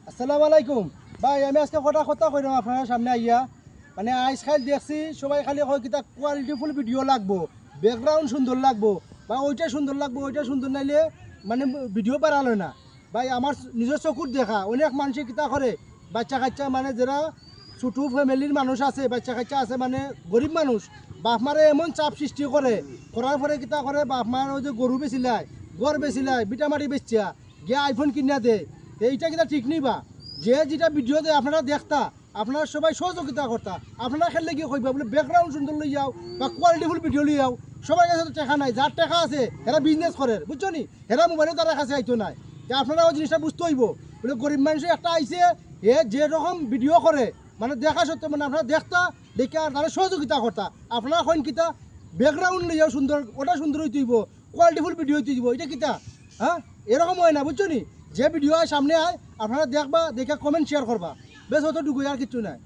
আসসালামু আলাইকুম ভাই, আমি আজকে কথা কইলাম আপনার সামনে আইয়া। মানে আজকাল দেখছি সবাই খালি হয় কিতা কোয়ালিটিফুল ভিডিও লাগবো, ব্যাকগ্রাউন্ড সুন্দর লাগবো, বা ওইটা সুন্দর লাগবো, ওইটা সুন্দর নাইলে মানে ভিডিও বাড়ালো না। ভাই আমার নিজের চকুর দেখা অনেক মানুষে কিতা করে, বাচ্চা কাচ্চা মানে যারা ছোটো ফ্যামিলির মানুষ আছে, বাচ্চা কাচ্চা আছে, মানে গরিব মানুষ, বাপ মারে এমন চাপ সৃষ্টি করার পরে কিতা করে, বাপ মার ওই যে গরু বেচিলায়, গড় বেচিলায়, বিটামাটি বেচা গিয়ে আইফোন কিনা দেয়। এইটা কিনা ঠিক নেই বা যে যেটা ভিডিও দেয় আপনারা দেখতা, আপনারা সবাই সহযোগিতা করতা, আপনারা খেললে গিয়ে কইবা বলে ব্যাকগ্রাউন্ড সুন্দর লই যাও বা কোয়ালিটিফুল ভিডিও লই যাও। সবার কাছে তো টাকা নাই, যার টাকা আছে এরা বিজনেস করে, বুঝছো নি, এরা মোবাইলে তারা কাছে আইতো নাই। আপনারা ওই জিনিসটা বুঝতে হইব বলে গরিব মানুষ একটা আইসে এ যে রকম ভিডিও করে, মানে দেখা সত্ত্বেও মানে আপনারা দেখতা দেখে তারা সহযোগিতা করতা। আপনারা এখন কিতা ব্যাকগ্রাউন্ড লই যাও সুন্দর, ওটা সুন্দর হইতে হইব, কোয়ালিটিফুল ভিডিও হইতে দিব, এটা কিতা হ্যাঁ এরকম হয় না, বুঝছো নি। যে ভিডিও আয় সামনে আয় আপনারা দেখবা, দেখে কমেন্ট শেয়ার করবা, বেশ অতটুকুই, আর কিছু নাই।